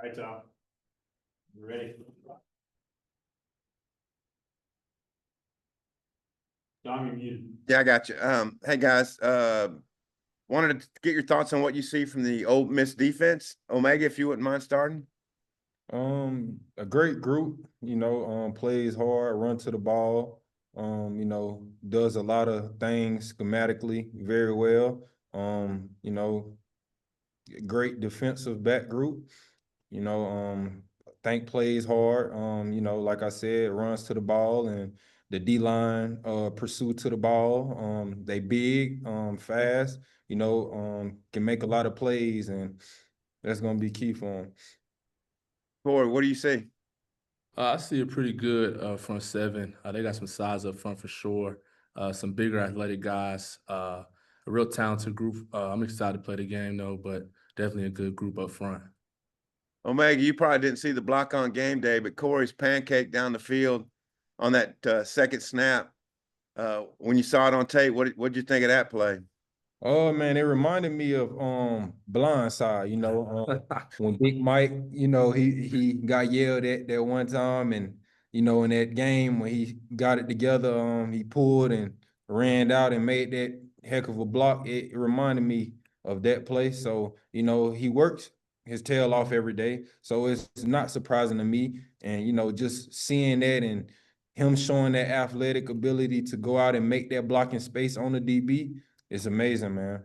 All right, Tom. You ready? Tom, you're muted. Yeah, I got you. Hey guys, wanted to get your thoughts on what you see from the Ole Miss defense. Omega, if you wouldn't mind starting. A great group, plays hard, run to the ball, does a lot of things schematically very well. Great defensive back group, think plays hard. Like I said, runs to the ball, and the D-line pursue to the ball. They big, fast, can make a lot of plays, and that's gonna be key for them. Corey, what do you see? I see a pretty good front seven. They got some size up front for sure. Some bigger athletic guys. A real talented group. I'm excited to play the game though, but definitely a good group up front. Omega, you probably didn't see the block on game day, but Corey's pancake down the field on that second snap. When you saw it on tape, what'd you think of that play? Oh man, it reminded me of Blindside, when Big Mike, he got yelled at that one time, and in that game when he got it together, he pulled and ran out and made that heck of a block. It reminded me of that play. So, he works his tail off every day. So it's not surprising to me. And, just seeing that and him showing that athletic ability to go out and make that blocking space on the DB. It's amazing, man.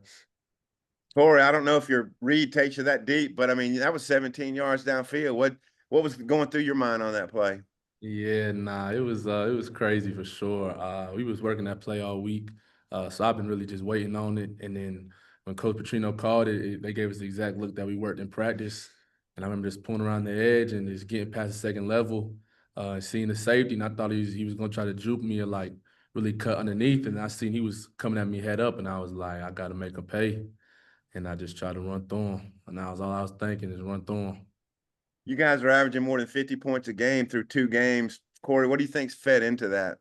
Corey, I don't know if your read takes you that deep, but I mean, that was 17 yards downfield. What was going through your mind on that play? Yeah, nah, it was crazy for sure. We was working that play all week, so I've been really just waiting on it. And then when Coach Petrino called it, they gave us the exact look that we worked in practice. And I remember just pulling around the edge and just getting past the second level, seeing the safety, and I thought he was gonna try to juke me or like really cut underneath. And I seen he was coming at me head up, and I was like, I got to make him pay. And I just tried to run through him. And that was all I was thinking, is run through him. You guys are averaging more than 50 points a game through 2 games. Corey, what do you think's fed into that?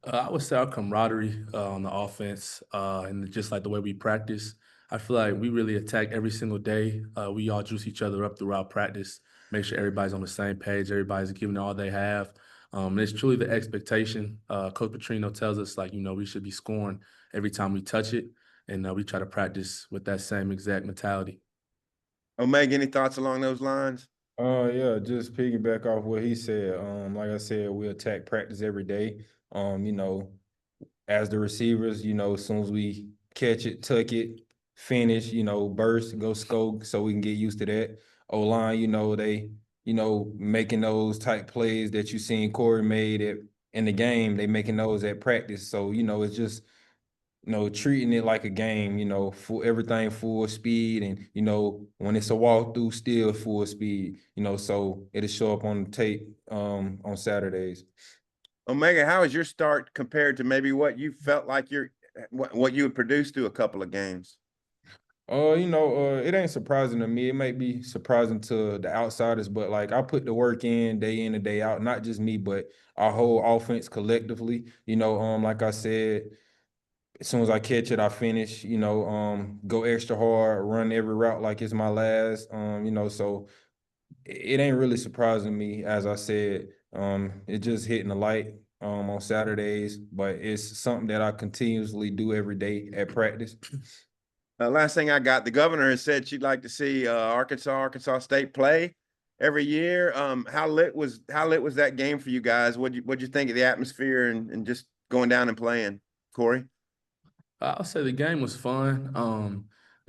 I would say our camaraderie on the offense and just like the way we practice. I feel like we really attack every single day. We all juice each other up throughout practice, make sure everybody's on the same page, everybody's giving all they have. And it's truly the expectation. Coach Petrino tells us, we should be scoring every time we touch it. And we try to practice with that same exact mentality. Omega, any thoughts along those lines? Yeah, just piggyback off what he said. Like I said, we attack practice every day. As the receivers, as soon as we catch it, tuck it, finish, burst, go scope, so we can get used to that. O-line, they, making those type plays that you seen Corey made in the game, they making those at practice. So, it's just, treating it like a game, everything full speed, and, when it's a walkthrough, still full speed, so it'll show up on the tape on Saturdays. Omega, how is your start compared to maybe what you felt like what you would produce through a couple of games? It ain't surprising to me. It might be surprising to the outsiders, but like I put the work in and day out, not just me, but our whole offense collectively. Like I said, as soon as I catch it, I finish, go extra hard, run every route like it's my last. So it ain't really surprising me, as I said. It just hitting the light on Saturdays, but it's something that I continuously do every day at practice. Last thing I got, the governor has said she'd like to see Arkansas State play every year. How lit was that game for you guys? What'd you think of the atmosphere and just going down and playing, Corey? I'll say the game was fun.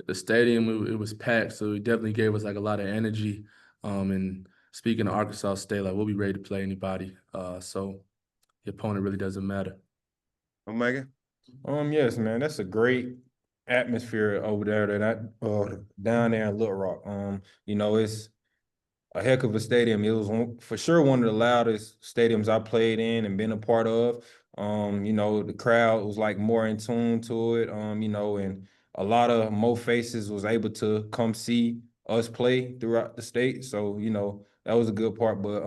The stadium, it was packed, so it definitely gave us like a lot of energy. And speaking of Arkansas State, like we'll be ready to play anybody. So the opponent really doesn't matter. Omega? Yes, man, that's a great atmosphere over there down there in Little Rock. It's a heck of a stadium. It was for sure one of the loudest stadiums I played in and been a part of. The crowd was like more in tune to it. And a lot of more faces was able to come see us play throughout the state. So, that was a good part. But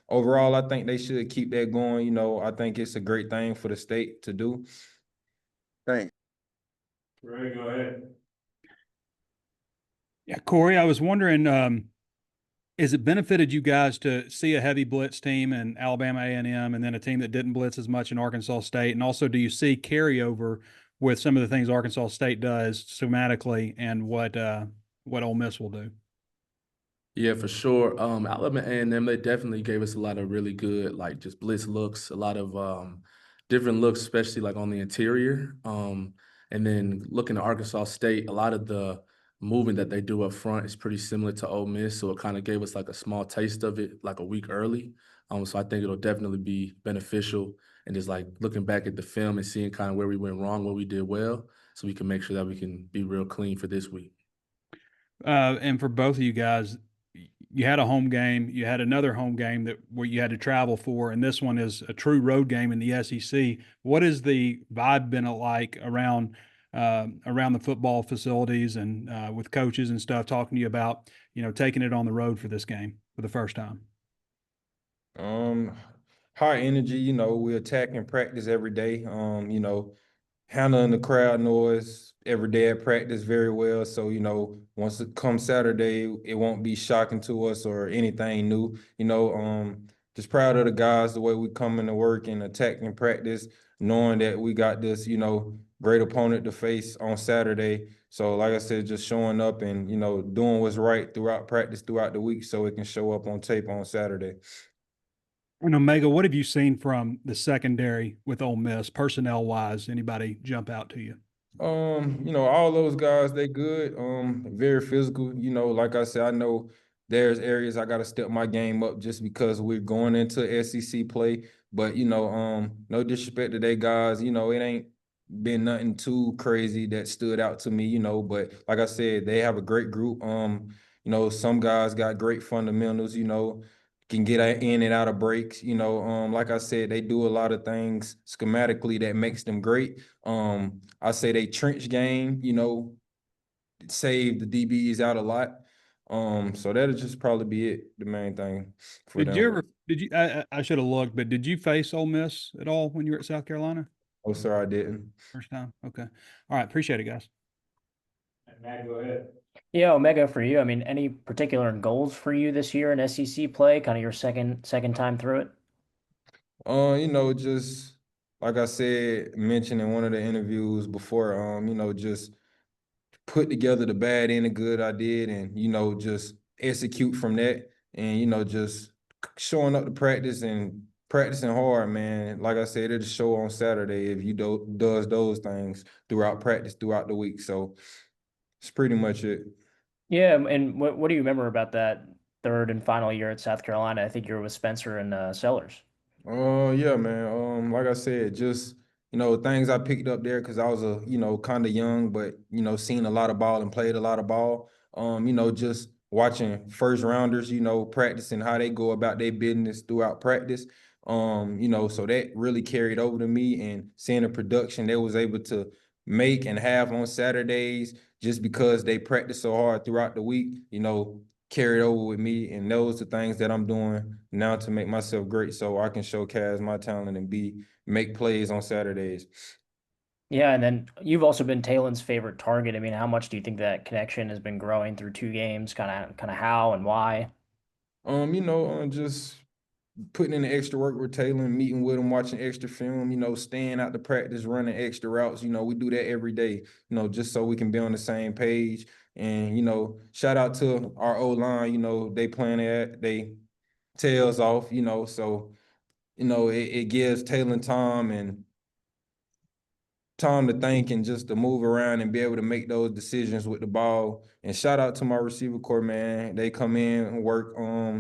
overall, I think they should keep that going. I think it's a great thing for the state to do. Thanks. Ray, go ahead. Yeah, Corey, I was wondering, Is it benefited you guys to see a heavy blitz team in Alabama A&M and then a team that didn't blitz as much in Arkansas State? And also, do you see carryover with some of the things Arkansas State does schematically and what Ole Miss will do? Yeah, for sure. Alabama A&M, they definitely gave us a lot of really good, like just blitz looks, a lot of different looks, especially like on the interior. And then looking at Arkansas State, a lot of the movement that they do up front is pretty similar to Ole Miss, so it kind of gave us like a small taste of it, like a week early. So I think it'll definitely be beneficial, and just like looking back at the film and seeing kind of where we went wrong, what we did well, so we can make sure that we can be real clean for this week. And for both of you guys, you had a home game, you had another home game that where you had to travel for, and this one is a true road game in the SEC. What has the vibe been like around the football facilities and with coaches and stuff talking to you about taking it on the road for this game for the first time? Um, High energy, we attack and practice every day. Handling the crowd noise every day at practice very well. So, once it comes Saturday, it won't be shocking to us or anything new. Just proud of the guys, the way we come into work and attack and practice, knowing that we got this, great opponent to face on Saturday. So, like I said, just showing up and, doing what's right throughout practice, throughout the week, so it can show up on tape on Saturday. And Omega, what have you seen from the secondary with Ole Miss, personnel wise? Anybody jump out to you? All those guys, they good. Very physical. Like I said, I know there's areas I gotta step my game up just because we're going into SEC play. But no disrespect to they guys, it ain't been nothing too crazy that stood out to me, but like I said, they have a great group. Some guys got great fundamentals, can get in and out of breaks. Like I said, they do a lot of things schematically that makes them great. I say they trench game, save the DBs out a lot. So that'll just probably be it, the main thing for Did you them. ever? Did you? I should have looked, but did you face Ole Miss at all when you were at South Carolina? Oh, sir, I didn't. First time. Okay. All right. Appreciate it, guys. Matt, go ahead. Yeah, Omega for you. I mean, any particular goals for you this year in SEC play? Kind of your second time through it? Just like I said, mentioned in one of the interviews before, just put together the bad and the good I did and, just execute from that and, just showing up to practice and practicing hard, man. Like I said, it'll show on Saturday if you does those things throughout practice, throughout the week. So it's pretty much it. Yeah, and what do you remember about that third and final year at South Carolina? I think you were with Spencer and Sellers. Yeah, man. Like I said, just things I picked up there because I was kind of young, but seen a lot of ball and played a lot of ball. Just watching first rounders, practicing how they go about their business throughout practice. So that really carried over to me and seeing the production they was able to make and have on Saturdays just because they practice so hard throughout the week, carried over with me, and those are things that I'm doing now to make myself great so I can showcase my talent and make plays on Saturdays. Yeah, and then you've also been Talen's favorite target. I mean, how much do you think that connection has been growing through two games? Kind of how and why? Just putting in the extra work with Taylor, meeting with him, watching extra film, staying out to practice, running extra routes. We do that every day, just so we can be on the same page. And, shout out to our O-line, they playing they tails off, so, it gives Taylor time to think and just to move around and be able to make those decisions with the ball. And shout out to my receiver corps, man. They come in and work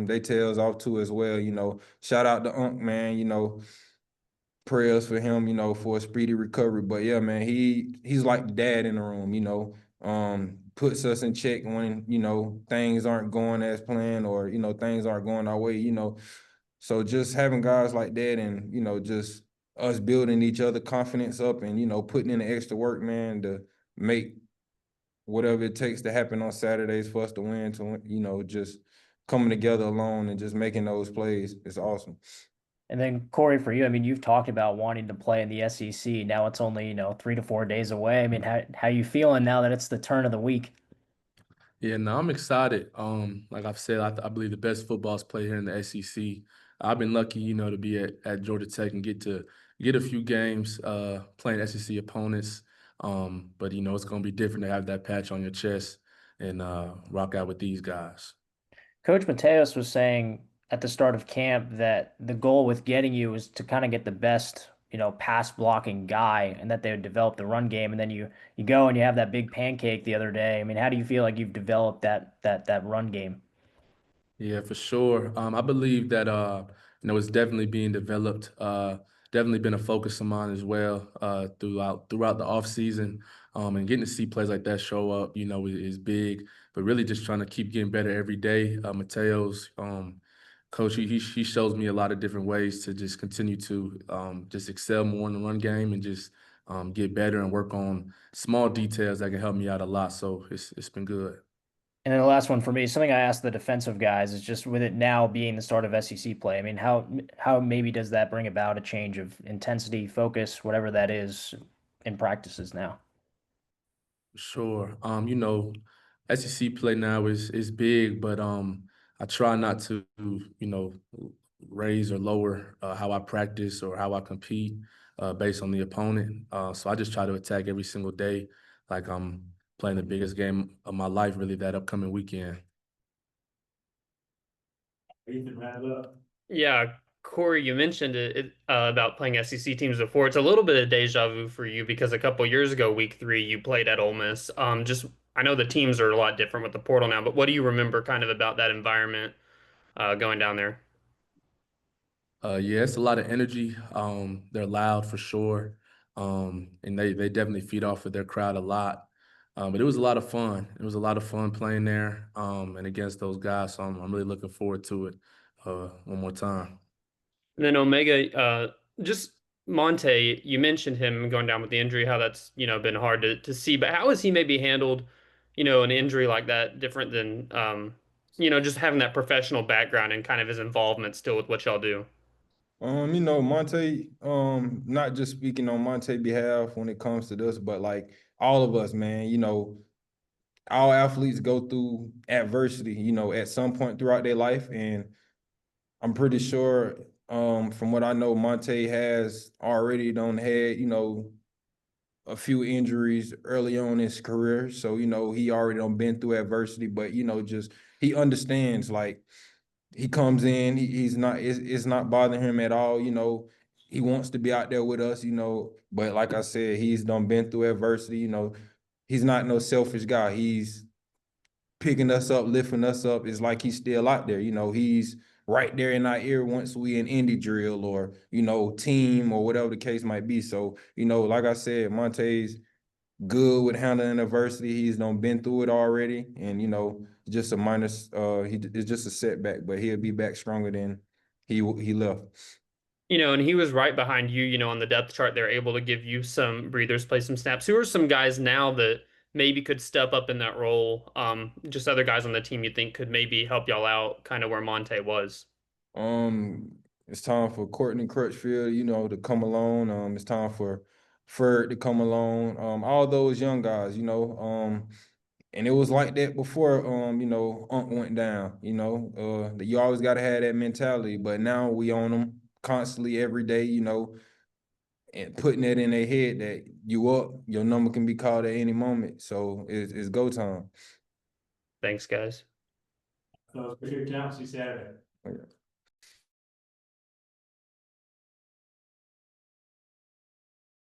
they tails off too as well. Shout out to Unc, man, prayers for him, for a speedy recovery. But yeah, man, he's like the dad in the room, puts us in check when, things aren't going as planned or, things aren't going our way, So just having guys like that and, just us building each other confidence up and, putting in the extra work, man, to make whatever it takes to happen on Saturdays for us to win, just coming together alone and just making those plays. It's awesome. And then Corey, for you, I mean, you've talked about wanting to play in the SEC. Now it's only 3 to 4 days away. I mean, how you feeling now that it's the turn of the week? Yeah, no, I'm excited. Like I've said, I believe the best football's played here in the SEC. I've been lucky, to be at Georgia Tech and get a few games playing SEC opponents. But it's gonna be different to have that patch on your chest and rock out with these guys. Coach Mateos was saying at the start of camp that the goal with getting you is to kind of get the best, pass blocking guy, and that they would develop the run game. And then you go and you have that big pancake the other day. I mean, how do you feel like you've developed that run game? Yeah, for sure. I believe that it's definitely being developed. Definitely been a focus of mine as well. Throughout the off season, and getting to see plays like that show up, is big. But really, just trying to keep getting better every day. Mateo's coach, he shows me a lot of different ways to just continue to just excel more in the run game and just get better and work on small details that can help me out a lot. So it's been good. And then the last one for me, something I asked the defensive guys is just with it now being the start of SEC play. I mean, how maybe does that bring about a change of intensity, focus, whatever that is in practices now? Sure. SEC play now is big, but I try not to, raise or lower how I practice or how I compete based on the opponent. So I just try to attack every single day like I'm playing the biggest game of my life, really, that upcoming weekend. Ethan, wrap it up. Yeah, Corey, you mentioned about playing SEC teams before. It's a little bit of deja vu for you because a couple years ago, week 3, you played at Ole Miss. I know the teams are a lot different with the portal now, but what do you remember kind of about that environment going down there? Yeah, it's a lot of energy. They're loud for sure. And they definitely feed off of their crowd a lot. But it was a lot of fun. It was a lot of fun playing there and against those guys. So I'm really looking forward to it one more time. And then Omega, just Monte, you mentioned him going down with the injury, how that's, been hard to see, but how has he maybe handled, an injury like that different than, just having that professional background and kind of his involvement still with what y'all do? Monte, not just speaking on Monte's behalf when it comes to this, but like all of us, man, all athletes go through adversity, at some point throughout their life. And I'm pretty sure, from what I know, Monte has already had, a few injuries early on in his career. So, he already done been through adversity, but, just he understands, like, he comes in, he's not, it's not bothering him at all, he wants to be out there with us, but like I said, he's done been through adversity, he's not no selfish guy. He's picking us up, lifting us up. It's like he's still out there, he's right there in our ear once we in indie drill or, team or whatever the case might be. So, like I said, Monte's good with handling adversity. He's done been through it already, and just a minus. It's just a setback, but he'll be back stronger than he left. And he was right behind you, on the depth chart. They're able to give you some breathers, play some snaps. Who are some guys now that maybe could step up in that role? Just other guys on the team you think could maybe help y'all out, kind of where Monte was. It's time for Courtney Crutchfield, to come along. It's time for Ferd to come along. All those young guys, and it was like that before, Unc went down, you always got to have that mentality, but now we on them constantly every day, and putting it in their head that you up, your number can be called at any moment. So it's go time. Thanks, guys. So, appreciate your time. See you Saturday. Okay.